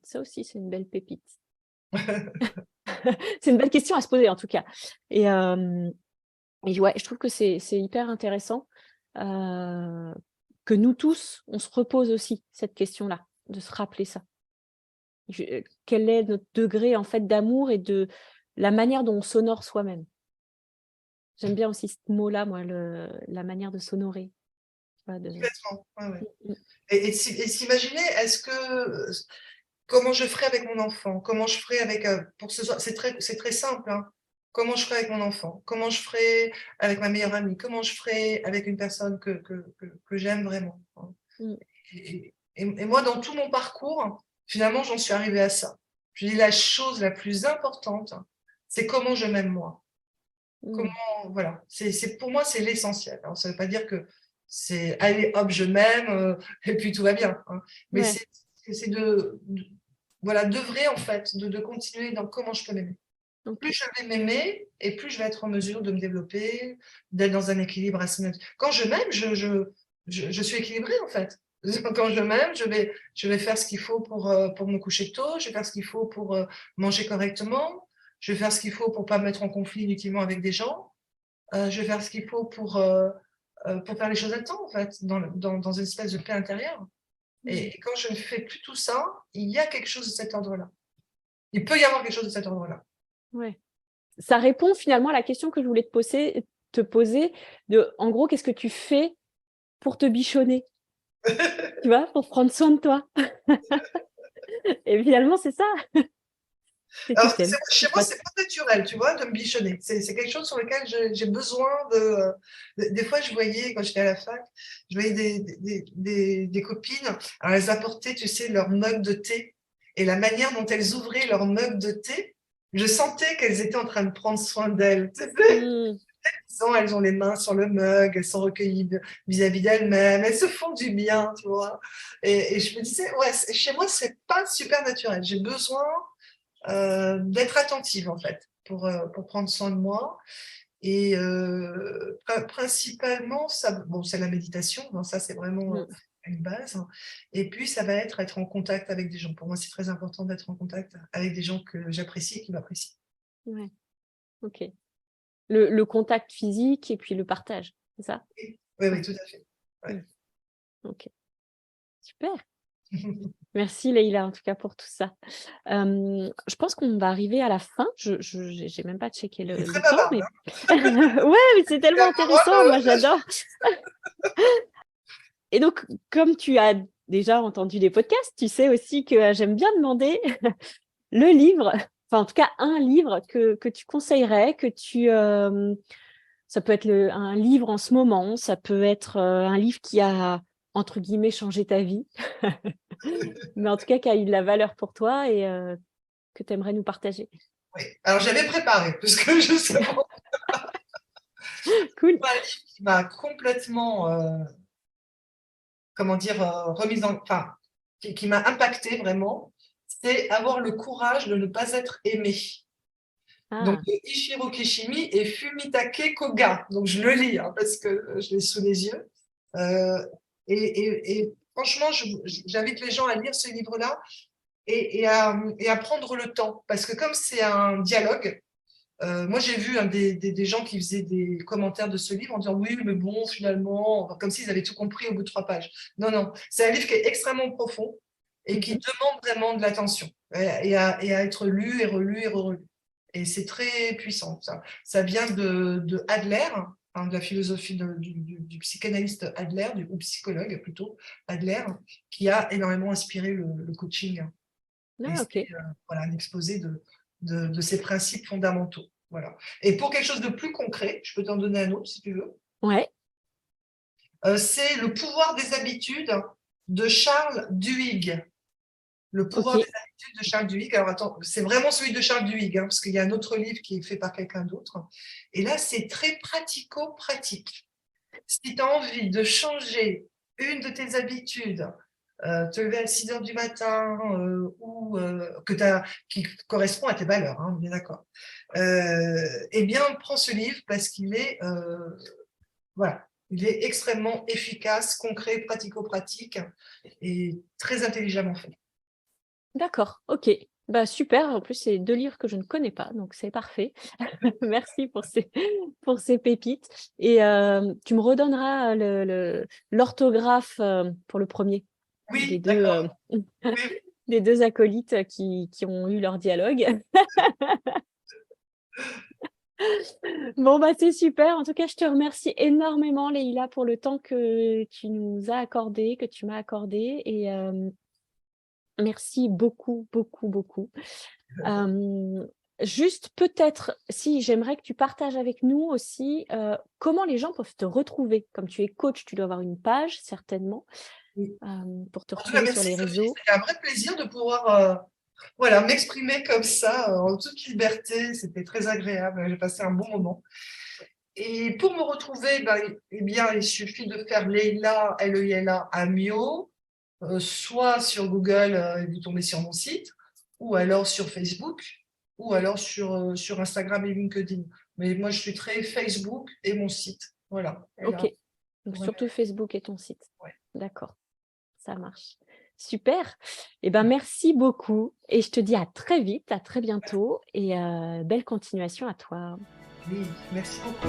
ça aussi, c'est une belle pépite. C'est une belle question à se poser, en tout cas. Et ouais, je trouve que c'est hyper intéressant que nous tous, on se repose aussi cette question-là, de se rappeler ça. Quel est notre degré, en fait, d'amour et de la manière dont on s'honore soi-même. J'aime bien aussi ce mot-là, moi, la manière de s'honorer.
Complètement. Ouais, ouais. Et s'imaginer, comment je ferais avec mon enfant, comment je ferais avec, pour que ce soit, c'est très simple, hein. Comment je ferais avec mon enfant, comment je ferais avec ma meilleure amie, comment je ferais avec une personne que j'aime vraiment. Hein. Et moi, dans tout mon parcours, finalement, j'en suis arrivée à ça. Je dis la chose la plus importante, c'est comment je m'aime moi. Comment, voilà, pour moi, c'est l'essentiel. Alors, ça ne veut pas dire que c'est allez, hop, je m'aime, et puis tout va bien. Hein. Mais
Ouais.
c'est voilà, d'œuvrer en fait, de continuer dans comment je peux m'aimer.
Okay.
Plus je vais m'aimer, et plus je vais être en mesure de me développer, d'être dans un équilibre assez net. Quand je m'aime, je suis équilibrée en fait. Quand je m'aime, je vais faire ce qu'il faut pour me coucher tôt, je vais faire ce qu'il faut pour manger correctement, je vais faire ce qu'il faut pour pas me mettre en conflit inutilement avec des gens, je vais faire ce qu'il faut pour faire les choses à temps en fait, dans une espèce de paix intérieure. Et quand je ne fais plus tout ça, il y a quelque chose de cet ordre-là. Il peut y avoir quelque chose de cet ordre-là.
Ouais. Ça répond finalement à la question que je voulais te poser de, en gros, qu'est-ce que tu fais pour te bichonner, tu vois, pour prendre soin de toi. Et finalement, c'est ça. C'est
Alors,
totem.
chez moi, c'est pas naturel, tu vois, de me bichonner. C'est quelque chose sur lequel j'ai besoin Des fois, je voyais, quand j'étais à la fac, je voyais des copines, alors elles apportaient, tu sais, leur mug de thé. Et la manière dont elles ouvraient leur mug de thé, je sentais qu'elles étaient en train de prendre soin d'elles. Tu sais,
Mmh.
elles ont les mains sur le mug, elles sont recueillies vis-à-vis d'elles-mêmes, elles se font du bien, tu vois. Et je me disais, ouais, chez moi, c'est pas super naturel. J'ai besoin d'être attentive en fait pour prendre soin de moi. Et principalement, ça, bon, c'est la méditation, donc ça c'est vraiment
Mmh.
une base. Et puis ça va être en contact avec des gens. Pour moi, c'est très important d'être en contact avec des gens que j'apprécie et qui m'apprécient.
Ouais, ok. Le contact physique et puis le partage, c'est ça?
Oui, oui, oui, tout à fait. Ouais.
Ok, super. Merci Leïla, en tout cas, pour tout ça. Je pense qu'on va arriver à la fin. J'ai même pas checké
C'est
le
très
temps,
bavarde,
mais
hein.
ouais, mais c'est tellement
La
intéressant.
parole,
Moi, j'adore. Et donc, comme tu as déjà entendu des podcasts, tu sais aussi que j'aime bien demander le livre, enfin en tout cas un livre que tu conseillerais, ça peut être un livre en ce moment, ça peut être un livre qui a, entre guillemets, changé ta vie, mais en tout cas qui a eu de la valeur pour toi et que tu aimerais nous partager.
oui. Alors j'avais préparé, parce que justement,
Cool.
un livre qui m'a complètement, comment dire, remise en, enfin, qui m'a impacté vraiment, c'est avoir le courage de ne pas être aimé. Donc,
Ah,
Ichiro Kishimi et Fumitake Koga. Donc, je le lis hein, parce que je l'ai sous les yeux. Euh, et franchement, j'invite les gens à lire ce livre-là et à prendre le temps. Parce que comme c'est un dialogue, moi, j'ai vu des gens qui faisaient des commentaires de ce livre en disant oui, mais bon, finalement, comme s'ils avaient tout compris au bout de 3 pages. Non, non, c'est un livre qui est extrêmement profond et qui demande vraiment de l'attention et à être lu et relu et relu. Et c'est très puissant, ça. Ça vient de Adler, hein, de la philosophie du psychanalyste Adler, ou psychologue plutôt, Adler, qui a énormément inspiré le coaching. Et
ah,
c'est
ok.
voilà, un exposé de ces principes fondamentaux. Voilà. Et pour quelque chose de plus concret, je peux t'en donner un autre si tu veux,
Ouais,
c'est Le pouvoir des habitudes de Charles Duhigg. Le
ok.
pouvoir des habitudes de Charles Duhigg. Alors attends, c'est vraiment celui de Charles Duhigg, hein, parce qu'il y a un autre livre qui est fait par quelqu'un d'autre. Et là, c'est très pratico-pratique. Si tu as envie de changer une de tes habitudes, te lever à 6 heures du matin, ou qui correspond à tes valeurs, hein, on est d'accord. Eh bien, prends ce livre parce qu'il est, voilà, il est extrêmement efficace, concret, pratico-pratique et très intelligemment fait.
D'accord, ok. Bah, super. En plus, c'est 2 livres que je ne connais pas, donc c'est parfait. Merci pour ces pépites. Et tu me redonneras l'orthographe pour le premier des
Oui,
deux,
d'accord. Oui,
des deux acolytes qui ont eu leur dialogue. Bon, bah, c'est super. En tout cas, je te remercie énormément, Leïla, pour le temps que tu nous as accordé, que tu m'as accordé. Et merci beaucoup, beaucoup, beaucoup. Juste peut-être, si j'aimerais que tu partages avec nous aussi comment les gens peuvent te retrouver. Comme tu es coach, tu dois avoir une page certainement
oui.
pour te
En tout cas,
retrouver sur
merci
les
Sophie,
réseaux.
c'était un vrai plaisir de pouvoir voilà, m'exprimer comme ça, en toute liberté. C'était très agréable, j'ai passé un bon moment. Et pour me retrouver, eh bien, il suffit de faire Leïla, L-E-I-L-A, Amio, soit sur Google, et vous tombez sur mon site, ou alors sur Facebook, ou alors sur Instagram et LinkedIn. Mais moi, je suis très Facebook et mon site. Voilà. Et
Ok,
là,
donc
vous pourrez
surtout Facebook et ton site.
ouais.
D'accord, ça marche. Super. Eh ben, merci beaucoup et je te dis à très vite, à très bientôt et belle continuation à toi.
Oui, merci beaucoup.